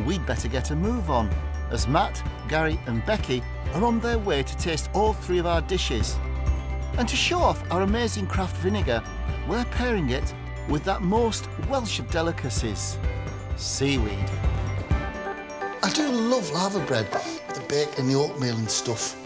we'd better get a move on, as Matt, Gary and Becky are on their way to taste all 3 of our dishes. And to show off our amazing craft vinegar, we're pairing it with that most Welsh of delicacies, seaweed. I do love lava bread, with the bacon, the oatmeal and stuff.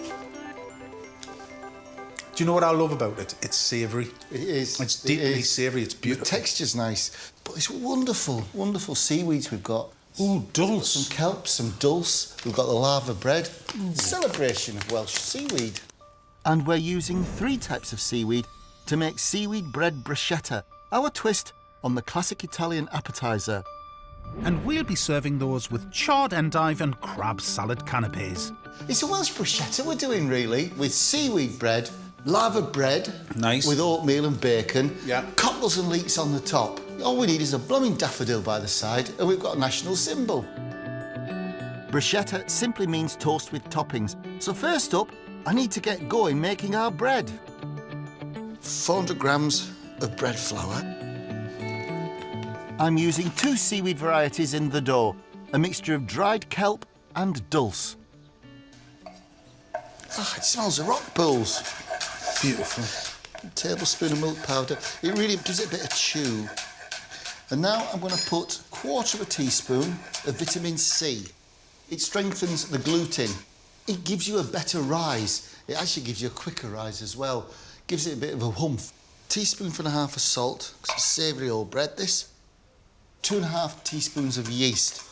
Do you know what I love about it? It's savoury. It is. It's deeply savoury, it's beautiful. The texture's nice, but it's wonderful, wonderful seaweeds we've got. Ooh, dulse. Some kelp, some dulse. We've got the lava bread. Celebration of Welsh seaweed. And we're using 3 types of seaweed to make seaweed bread bruschetta, our twist on the classic Italian appetiser. And we'll be serving those with charred endive and crab salad canapes. It's a Welsh bruschetta we're doing, really, with seaweed bread, lava bread, nice, with oatmeal and bacon, yeah, cockles and leeks on the top. All we need is a blooming daffodil by the side, and we've got a national symbol. Bruschetta simply means toast with toppings. So first up, I need to get going making our bread. 400 grams of bread flour. I'm using 2 seaweed varieties in the dough, a mixture of dried kelp and dulse. Ah, it smells of rock pools. Beautiful. A tablespoon of milk powder. It really gives it a bit of chew. And now I'm going to put 1/4 teaspoon of vitamin C. It strengthens the gluten. It gives you a better rise. It actually gives you a quicker rise as well. Gives it a bit of a humph. 1.5 teaspoons of salt. It's savoury old bread, this. 2.5 teaspoons of yeast.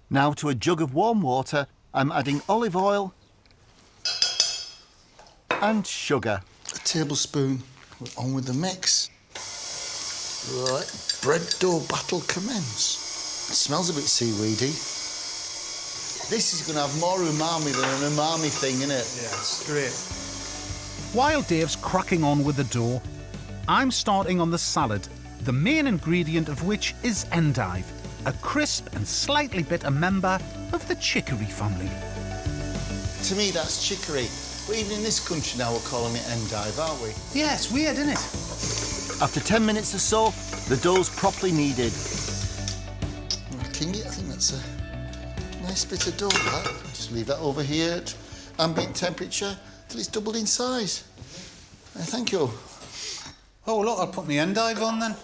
Now to a jug of warm water, I'm adding olive oil and sugar. A tablespoon. We're on with the mix. Right, bread dough battle commence. It smells a bit seaweedy. This is going to have more umami than an umami thing, isn't it? Yeah, it's great. While Dave's cracking on with the dough, I'm starting on the salad, the main ingredient of which is endive, a crisp and slightly bitter member of the chicory family. To me, that's chicory. But even in this country now, we're calling it endive, aren't we? Yeah, it's weird, isn't it? After 10 minutes or so, the dough's properly kneaded. King, I think that's a nice bit of dough, that. Just leave that over here at ambient temperature till it's doubled in size. Thank you. Oh, look, I'll put my endive on then.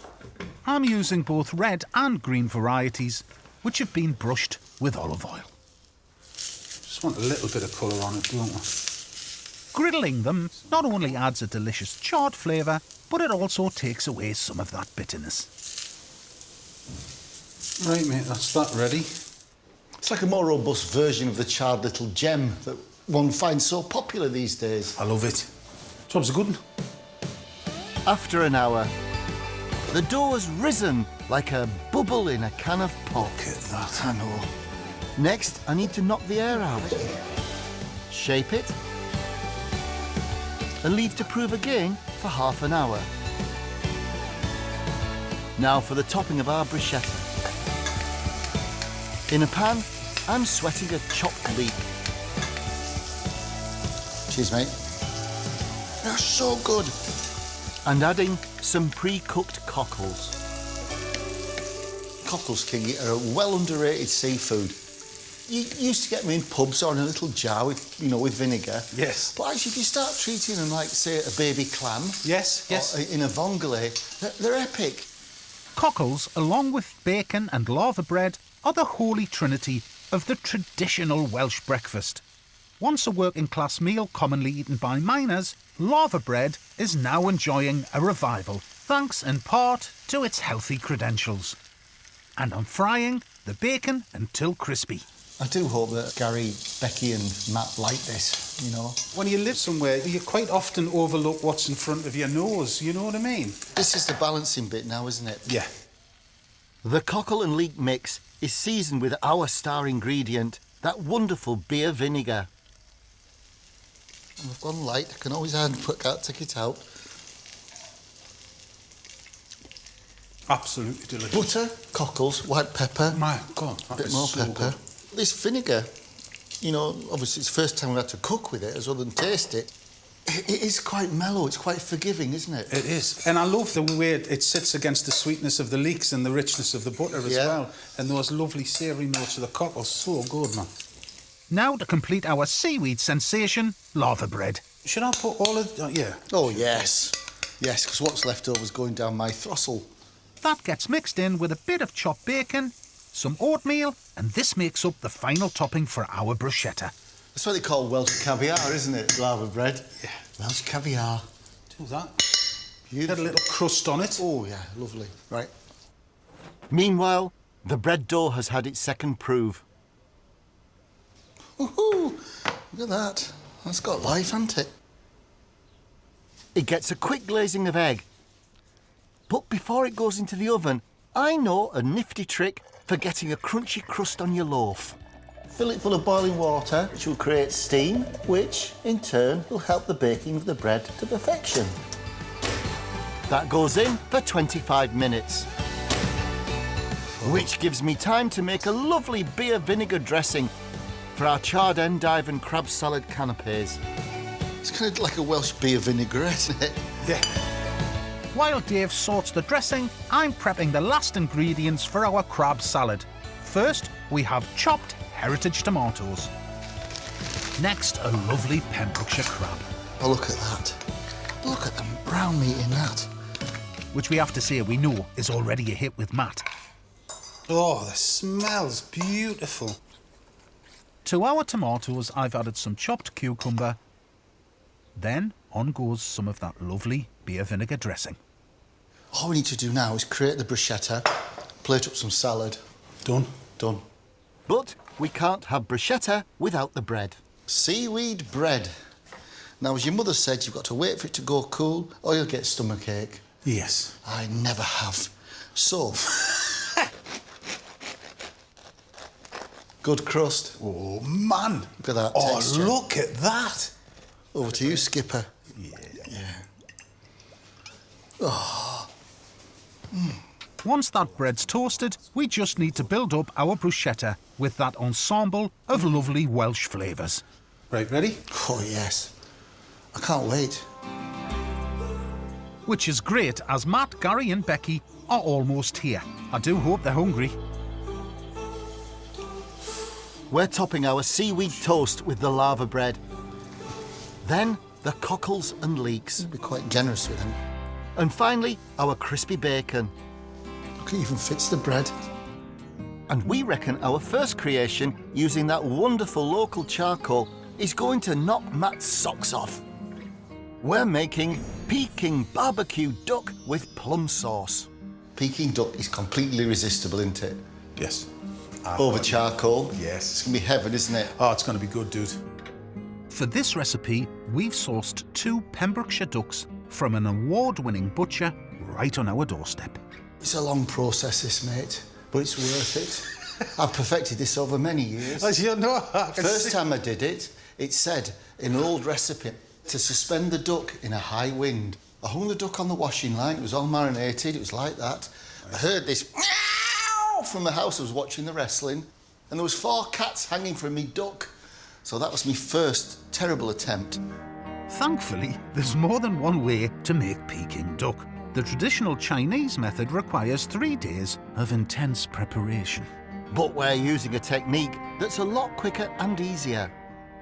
I'm using both red and green varieties, which have been brushed with olive oil. Just want a little bit of colour on it, don't I? Griddling them not only adds a delicious charred flavour, but it also takes away some of that bitterness. Right, mate, that's that ready. It's like a more robust version of the charred little gem that one finds so popular these days. I love it. Job's a good one. After an hour, the dough has risen like a bubble in a can of pop. Look at that. I know. Next, I need to knock the air out. Shape it. And leave to prove again for half an hour. Now for the topping of our bruschetta. In a pan, I'm sweating a chopped leek. Cheers, mate. They're so good. And adding some pre-cooked cockles. Cockles, Kingy, are a well underrated seafood. You used to get them in pubs or in a little jar with, with vinegar. Yes. But actually, if you start treating them like, say, a baby clam... Yes, yes. Or in a vongole, they're epic. Cockles, along with bacon and lava bread, are the holy trinity of the traditional Welsh breakfast. Once a working-class meal commonly eaten by miners, lava bread is now enjoying a revival, thanks in part to its healthy credentials. And I'm frying the bacon until crispy. I do hope that Gary, Becky and Matt like this, When you live somewhere, you quite often overlook what's in front of your nose, you know what I mean? This is the balancing bit now, isn't it? Yeah. The cockle and leek mix is seasoned with our star ingredient, that wonderful beer vinegar. I've gone light. I can always take it out. Absolutely delicious. Butter, cockles, white pepper. My God, that bit is more so pepper. good. This vinegar, obviously it's the first time we've had to cook with it, as other than taste it. It is quite mellow, it's quite forgiving, isn't it? It is. And I love the way it sits against the sweetness of the leeks and the richness of the butter as well. And those lovely savoury notes of the cockle. So good, man. Now to complete our seaweed sensation, lava bread. Should I put all of... yeah. Oh, yes. Yes, because what's left over is going down my throstle. That gets mixed in with a bit of chopped bacon, some oatmeal, and this makes up the final topping for our bruschetta. That's what they call Welsh caviar, isn't it? Lava bread. Yeah. Welsh caviar. Do that. Beautiful. Get a little crust on it. Oh, yeah, lovely. Right. Meanwhile, the bread dough has had its second prove. Woohoo! Look at that. That's got life, hasn't it? It gets a quick glazing of egg. But before it goes into the oven, I know a nifty trick for getting a crunchy crust on your loaf. Fill it full of boiling water, which will create steam, which, in turn, will help the baking of the bread to perfection. That goes in for 25 minutes. Which gives me time to make a lovely beer vinegar dressing for our charred endive and crab salad canapes. It's kind of like a Welsh beer vinaigrette, isn't it? Yeah. While Dave sorts the dressing, I'm prepping the last ingredients for our crab salad. First, we have chopped heritage tomatoes. Next, a lovely Pembrokeshire crab, Oh, look at that. Look at the brown meat in that. which we have to say we know is already a hit with Matt. Oh, the smell's beautiful. To our tomatoes, I've added some chopped cucumber. Then on goes some of that lovely beer vinegar dressing. All we need to do now is create the bruschetta, plate up some salad. Done. Done. But we can't have bruschetta without the bread. Seaweed bread. Now, as your mother said, you've got to wait for it to go cool or you'll get stomachache. Yes. I never have. So, good crust. Oh, man. Look at that Oh, texture. look at that. Over to you, Skipper. Yeah. Once that bread's toasted, we just need to build up our bruschetta with that ensemble of lovely Welsh flavours. Right, ready? Oh, yes. I can't wait. Which is great as Matt, Gary and Becky are almost here. I do hope they're hungry. We're topping our seaweed toast with the lava bread. Then the cockles and leeks. Be quite generous with them. And finally, our crispy bacon. Look, it even fits the bread. And we reckon our first creation, using that wonderful local charcoal, is going to knock Matt's socks off. We're making Peking barbecue duck with plum sauce. Peking duck is completely irresistible, isn't it? Yes. Over charcoal. Yes. It's going to be heaven, isn't it? Oh, it's going to be good, dude. For this recipe, we've sourced 2 Pembrokeshire ducks from an award-winning butcher right on our doorstep. It's a long process, this, mate, but it's worth it. I've perfected this over many years. As you know, First time I did it, it said in an old recipe to suspend the duck in a high wind. I hung the duck on the washing line, it was all marinated, it was like that. I heard this meow from the house, I was watching the wrestling, and there was 4 cats hanging from me duck. So that was my first terrible attempt. Thankfully, there's more than one way to make Peking duck. The traditional Chinese method requires 3 days of intense preparation. But we're using a technique that's a lot quicker and easier.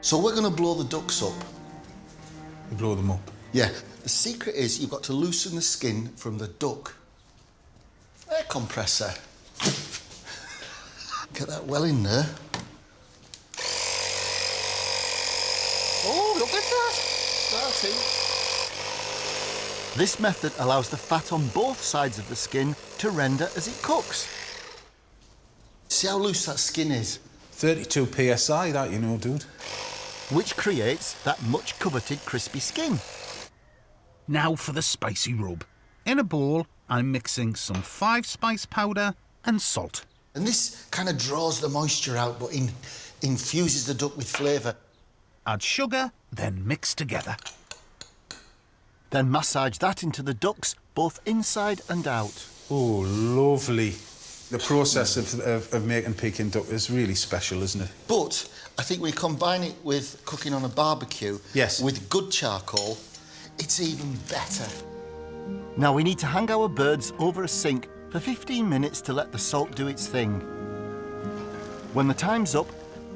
So we're going to blow the ducks up. You blow them up. Yeah, the secret is you've got to loosen the skin from the duck. Air compressor. Get that well in there. Oh, look at that! Starting. This method allows the fat on both sides of the skin to render as it cooks. See how loose that skin is? 32 psi, that, you know, dude. Which creates that much coveted crispy skin. Now for the spicy rub. In a bowl, I'm mixing some 5-spice powder and salt. And this kind of draws the moisture out, but infuses the duck with flavour. Add sugar, then mix together. Then massage that into the ducks, both inside and out. Oh, lovely. The process of making Peking duck is really special, isn't it? But I think we combine it with cooking on a barbecue. Yes. With good charcoal, it's even better. Now we need to hang our birds over a sink for 15 minutes to let the salt do its thing. When the time's up,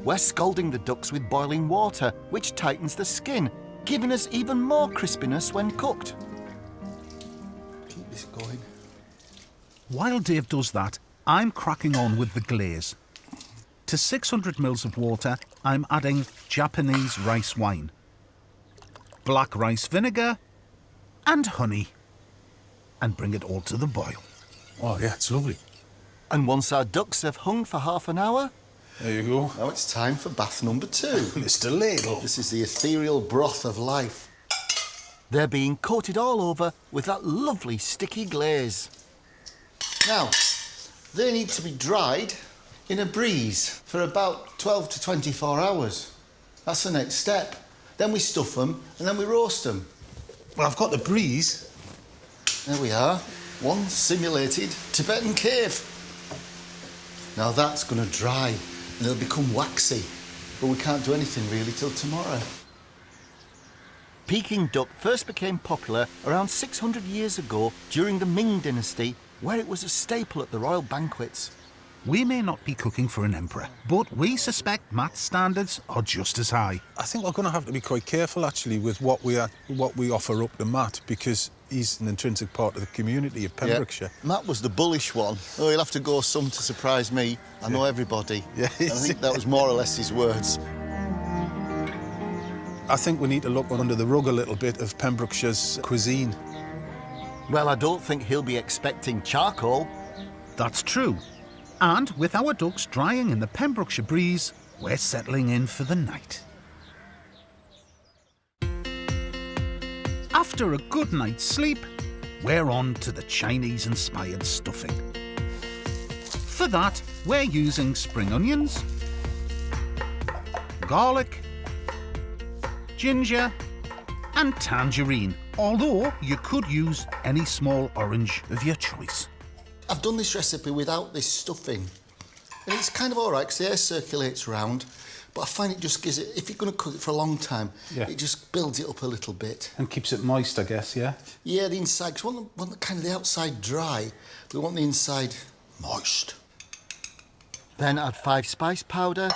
we're scalding the ducks with boiling water, which tightens the skin, giving us even more crispiness when cooked. Keep this going. While Dave does that, I'm cracking on with the glaze. To 600 ml of water, I'm adding Japanese rice wine, black rice vinegar, and honey, and bring it all to the boil. Oh, yeah, it's lovely. And once our ducks have hung for half an hour, There you go. Now it's time for bath number 2. Mr. Ladle. This is the ethereal broth of life. they're being coated all over with that lovely sticky glaze. Now, they need to be dried in a breeze for about 12 to 24 hours. That's the next step. Then we stuff them and then we roast them. Well, I've got the breeze. There we are. One simulated Tibetan cave. Now that's going to dry and it'll become waxy. But we can't do anything really till tomorrow. Peking duck first became popular around 600 years ago during the Ming dynasty, where it was a staple at the royal banquets. We may not be cooking for an emperor, but we suspect Matt's standards are just as high. I think we're going to have to be quite careful, actually, with what we offer up to Matt, because he's an intrinsic part of the community of Pembrokeshire. Yeah. Matt was the bullish one. Oh, he'll have to go some to surprise me. I know everybody. Yeah. And I think that was more or less his words. I think we need to look under the rug a little bit of Pembrokeshire's cuisine. Well, I don't think he'll be expecting charcoal. That's true. And with our ducks drying in the Pembrokeshire breeze, we're settling in for the night. After a good night's sleep, we're on to the Chinese-inspired stuffing. For that, we're using spring onions, garlic, ginger, and tangerine, although you could use any small orange of your choice. I've done this recipe without this stuffing. And it's kind of all right because the air circulates around, but I find it just gives it, if you're going to cook it for a long time, it just builds it up a little bit. And keeps it moist, I guess, yeah? Yeah, the inside, because we want kind of the outside dry, but we want the inside moist. Then add 5 spice powder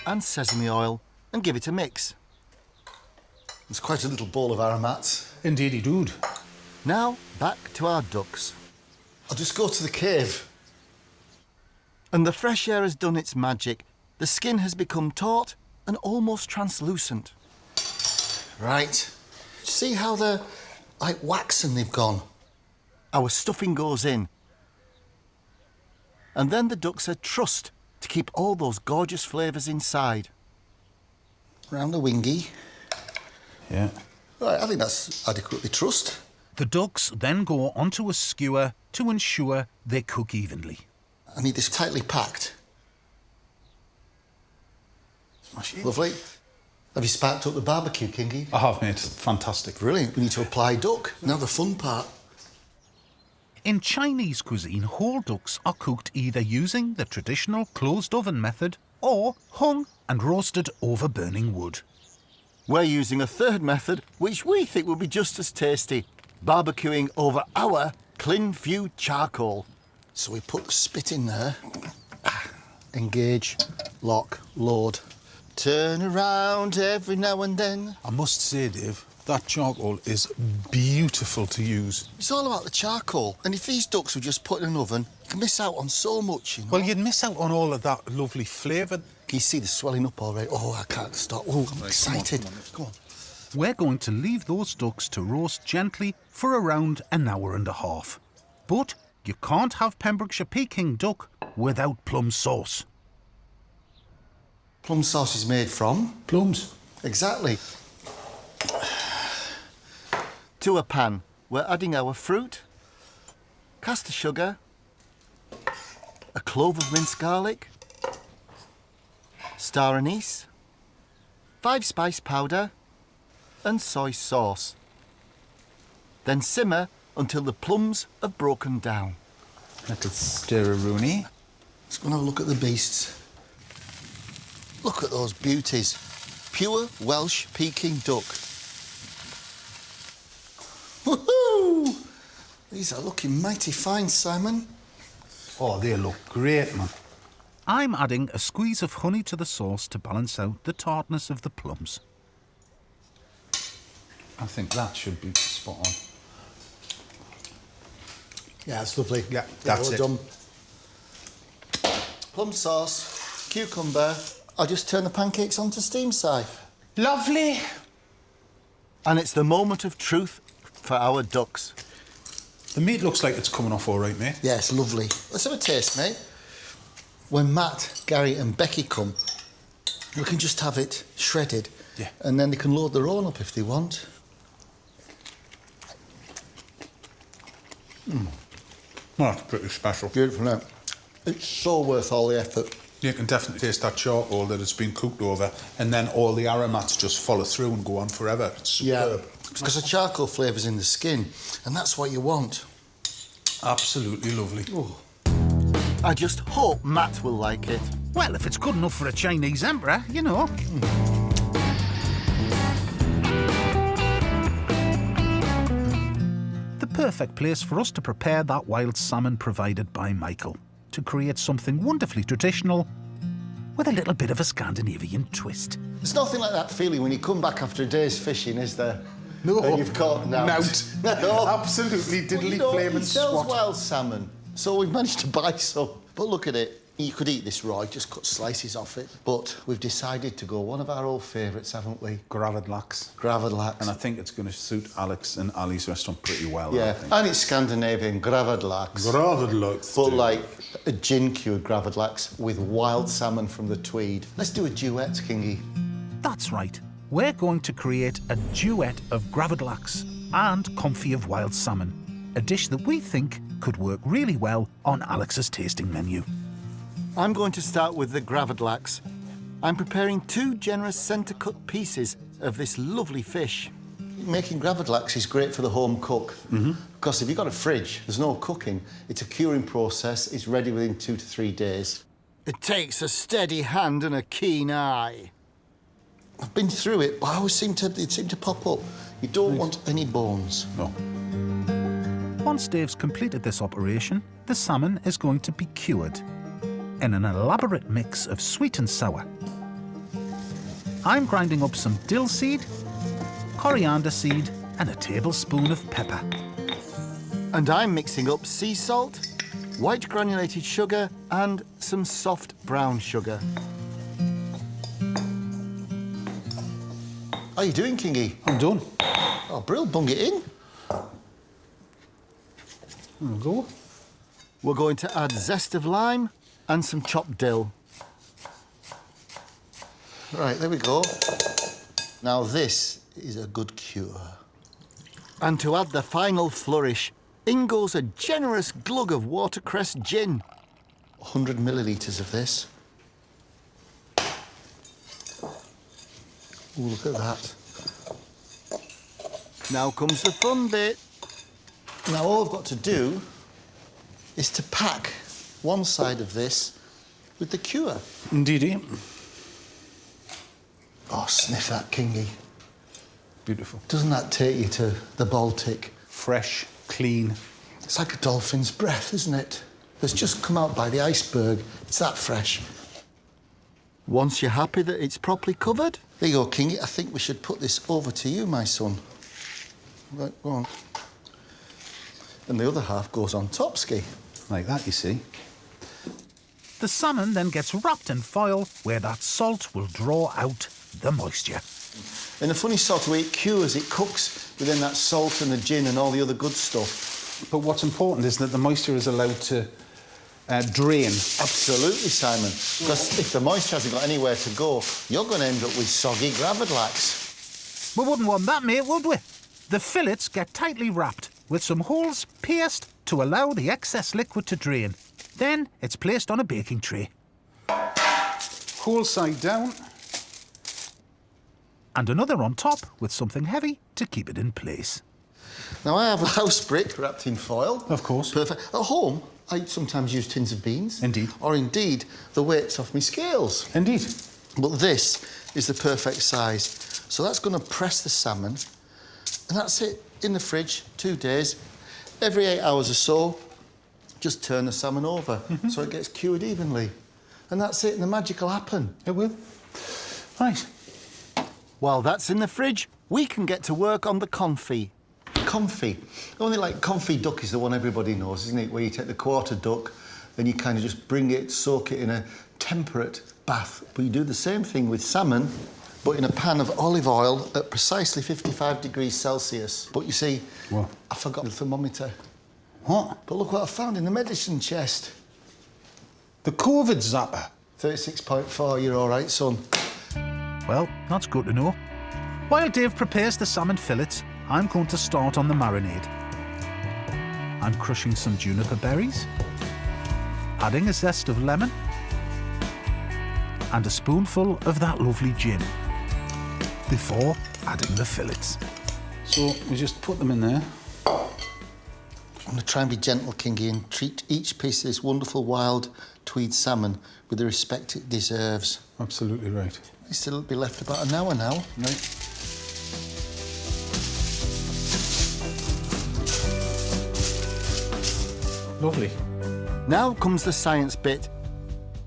and sesame oil and give it a mix. It's quite a little bowl of aromats. Indeed, he do. Now, back to our ducks. I'll just go to the cave. And the fresh air has done its magic. The skin has become taut and almost translucent. Right. See how they're like waxen they've gone? Our stuffing goes in. And then the ducks are trussed to keep all those gorgeous flavours inside. Round the wingy. Yeah. Right, I think that's adequately trussed. The ducks then go onto a skewer to ensure they cook evenly. I need this tightly packed. Lovely. Have you sparked up the barbecue, Kingy? I have, mate. Fantastic. Brilliant. We need to apply duck. Now the fun part. In Chinese cuisine, whole ducks are cooked either using the traditional closed oven method or hung and roasted over burning wood. We're using a third method, which we think will be just as tasty, barbecuing over our Clin Few charcoal. So we put the spit in there. Engage, lock, load. Turn around every now and then. I must say, Dave, that charcoal is beautiful to use. It's all about the charcoal. And if these ducks were just put in an oven, you can miss out on so much, you know. Well, you'd miss out on all of that lovely flavour. Can you see the swelling up already? Oh, I can't stop. Oh, I'm excited. Come on. We're going to leave those ducks to roast gently for around an hour and a half. But you can't have Pembrokeshire Peking duck without plum sauce. Plum sauce is made from? Plums. Exactly. To a pan, we're adding our fruit, caster sugar, a clove of minced garlic, star anise, 5 spice powder, and soy sauce. Then simmer until the plums have broken down. Little stir-a-rooney. Let's go and have a look at the beasts. Look at those beauties. Pure Welsh Peking duck. Woohoo! These are looking mighty fine, Simon. Oh, they look great, man. I'm adding a squeeze of honey to the sauce to balance out the tartness of the plums. I think that should be spot on. Yeah, it's lovely. Yeah, that's well it. done. Plum sauce, cucumber. I'll just turn the pancakes onto steam, Si. Lovely. And it's the moment of truth for our ducks. The meat looks like it's coming off all right, mate. Yeah, it's lovely. Let's have a taste, mate. When Matt, Gary and Becky come, we can just have it shredded. Yeah. And then they can load their own up if they want. That's pretty special. Beautiful, no? It's so worth all the effort. You can definitely taste that charcoal that it's been cooked over, and then all the aromats just follow through and go on forever. It's superb. Because the charcoal flavour's in the skin, and that's what you want. Absolutely lovely. Oh. I just hope Matt will like it. Well, if it's good enough for a Chinese emperor, you know. The perfect place for us to prepare that wild salmon provided by Michael, to create something wonderfully traditional with a little bit of a Scandinavian twist. There's nothing like that feeling when you come back after a day's fishing, is there? No. And you've caught an out. No. Absolutely diddly flaming He sells swat. wild salmon, so we've managed to buy some. But look at it. You could eat this raw, just cut slices off it. But we've decided to go one of our old favourites, haven't we? Gravid lax. Gravid lax. And I think it's going to suit Alex and Ali's restaurant pretty well. Yeah, I think. and it's Scandinavian gravid lax. Gravid lax. But like a gin-cured gravid lax with wild salmon from the Tweed. Let's do a duet, Kingy. That's right. We're going to create a duet of gravid lax and confit of wild salmon, a dish that we think could work really well on Alex's tasting menu. I'm going to start with the gravid lax. I'm preparing 2 generous centre-cut pieces of this lovely fish. Making gravid lax is great for the home cook. Because if you've got a fridge, there's no cooking. It's a curing process. It's ready within 2 to 3 days. It takes a steady hand and a keen eye. I've been through it, but I always it seemed to pop up. You don't want any bones. No. Once Dave's completed this operation, the salmon is going to be cured in an elaborate mix of sweet and sour. I'm grinding up some dill seed, coriander seed, and a tablespoon of pepper. And I'm mixing up sea salt, white granulated sugar, and some soft brown sugar. How you doing, Kingy? I'm done. Oh, Brill, bung it in. There we go. We're going to add zest of lime and some chopped dill. Right, there we go. Now this is a good cure. And to add the final flourish, in goes a generous glug of watercress gin. 100 millilitres of this. Oh, look at that. Now comes the fun bit. Now all I've got to do is to pack one side of this with the cure. Indeedy. Oh, sniff that, Kingy. Beautiful. Doesn't that take you to the Baltic? Fresh, clean. It's like a dolphin's breath, isn't it? It's just come out by the iceberg. It's that fresh. Once you're happy that it's properly covered, There you go, Kingy. I think we should put this over to you, my son. Right, go on. And the other half goes on top, Ski. Like that, you see. The salmon then gets wrapped in foil where that salt will draw out the moisture. In a funny sort of way, it cures, it cooks within that salt and the gin and all the other good stuff. But what's important is that the moisture is allowed to drain. Absolutely, Simon. Because if the moisture hasn't got anywhere to go, you're going to end up with soggy gravid lax. We wouldn't want that, mate, would we? The fillets get tightly wrapped with some holes pierced to allow the excess liquid to drain. Then it's placed on a baking tray. Whole side down. And another on top with something heavy to keep it in place. Now, I have a house brick wrapped in foil. Of course. Perfect. At home, I sometimes use tins of beans. Indeed. Or indeed, the weights off my scales. Indeed. But this is the perfect size. So that's going to press the salmon, and that's it, in the fridge, 2 days. Every 8 hours or so, just turn the salmon over so it gets cured evenly. And that's it, and the magic will happen. It will. Right. While that's in the fridge, we can get to work on the confit. Confit. Only like confit duck is the one everybody knows, isn't it? Where you take the quarter duck and you kind of just bring it, soak it in a temperate bath. But you do the same thing with salmon, but in a pan of olive oil at precisely 55 degrees Celsius. But you see, What? I forgot the thermometer. What? But look what I found in the medicine chest. The COVID zapper. 36.4, you're all right, son. Well, that's good to know. While Dave prepares the salmon fillets, I'm going to start on the marinade. I'm crushing some juniper berries, adding a zest of lemon, and a spoonful of that lovely gin, before adding the fillets. So we just put them in there. I'm going to try and be gentle, Kingy, and treat each piece of this wonderful wild tweed salmon with the respect it deserves. Absolutely right. There's still be left about an hour now. Right. Lovely. Now comes the science bit.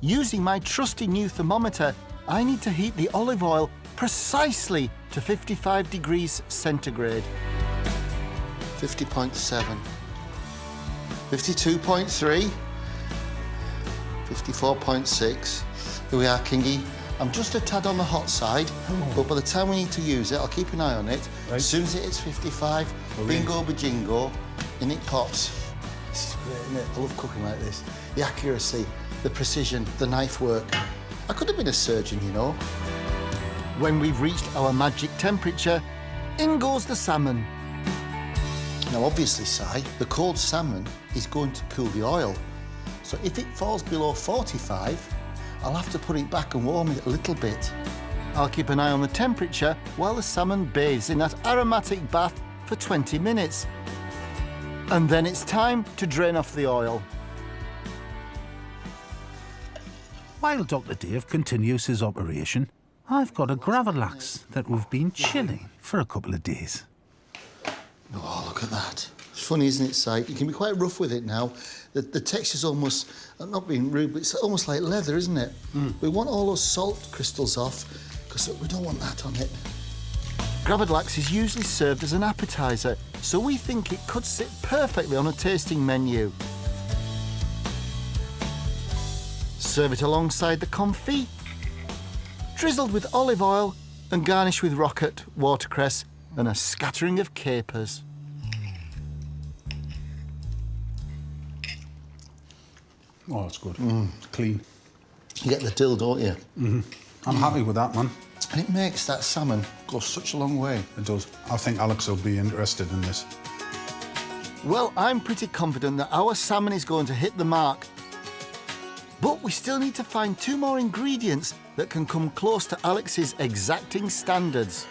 Using my trusty new thermometer, I need to heat the olive oil precisely to 55 degrees centigrade. 50.7. 52.3. 54.6. Here we are, Kingy. I'm just a tad on the hot side, but by the time we need to use it, I'll keep an eye on it. Right. As soon as it hits 55, bingo bajingo, in it pops. This is great, isn't it? I love cooking like this. The accuracy, the precision, the knife work. I could have been a surgeon, you know. When we've reached our magic temperature, in goes the salmon. Now, obviously, Si, the cold salmon is going to cool the oil. So if it falls below 45, I'll have to put it back and warm it a little bit. I'll keep an eye on the temperature while the salmon bathes in that aromatic bath for 20 minutes. And then it's time to drain off the oil. While Dr. Dave continues his operation, I've got a gravlax that we've been chilling for a couple of days. Oh, look at that. It's funny, isn't it, Si? You can be quite rough with it now. The texture's almost, I'm not being rude, but it's almost like leather, isn't it? We want all those salt crystals off, because we don't want that on it. Gravlax is usually served as an appetizer, so we think it could sit perfectly on a tasting menu. Serve it alongside the confit, drizzled with olive oil and garnish with rocket, watercress and a scattering of capers. Oh, that's good. Clean. You get the dill, don't you? I'm happy with that, man. And it makes that salmon go such a long way. It does. I think Alex will be interested in this. Well, I'm pretty confident that our salmon is going to hit the mark. But we still need to find 2 more ingredients that can come close to Alex's exacting standards.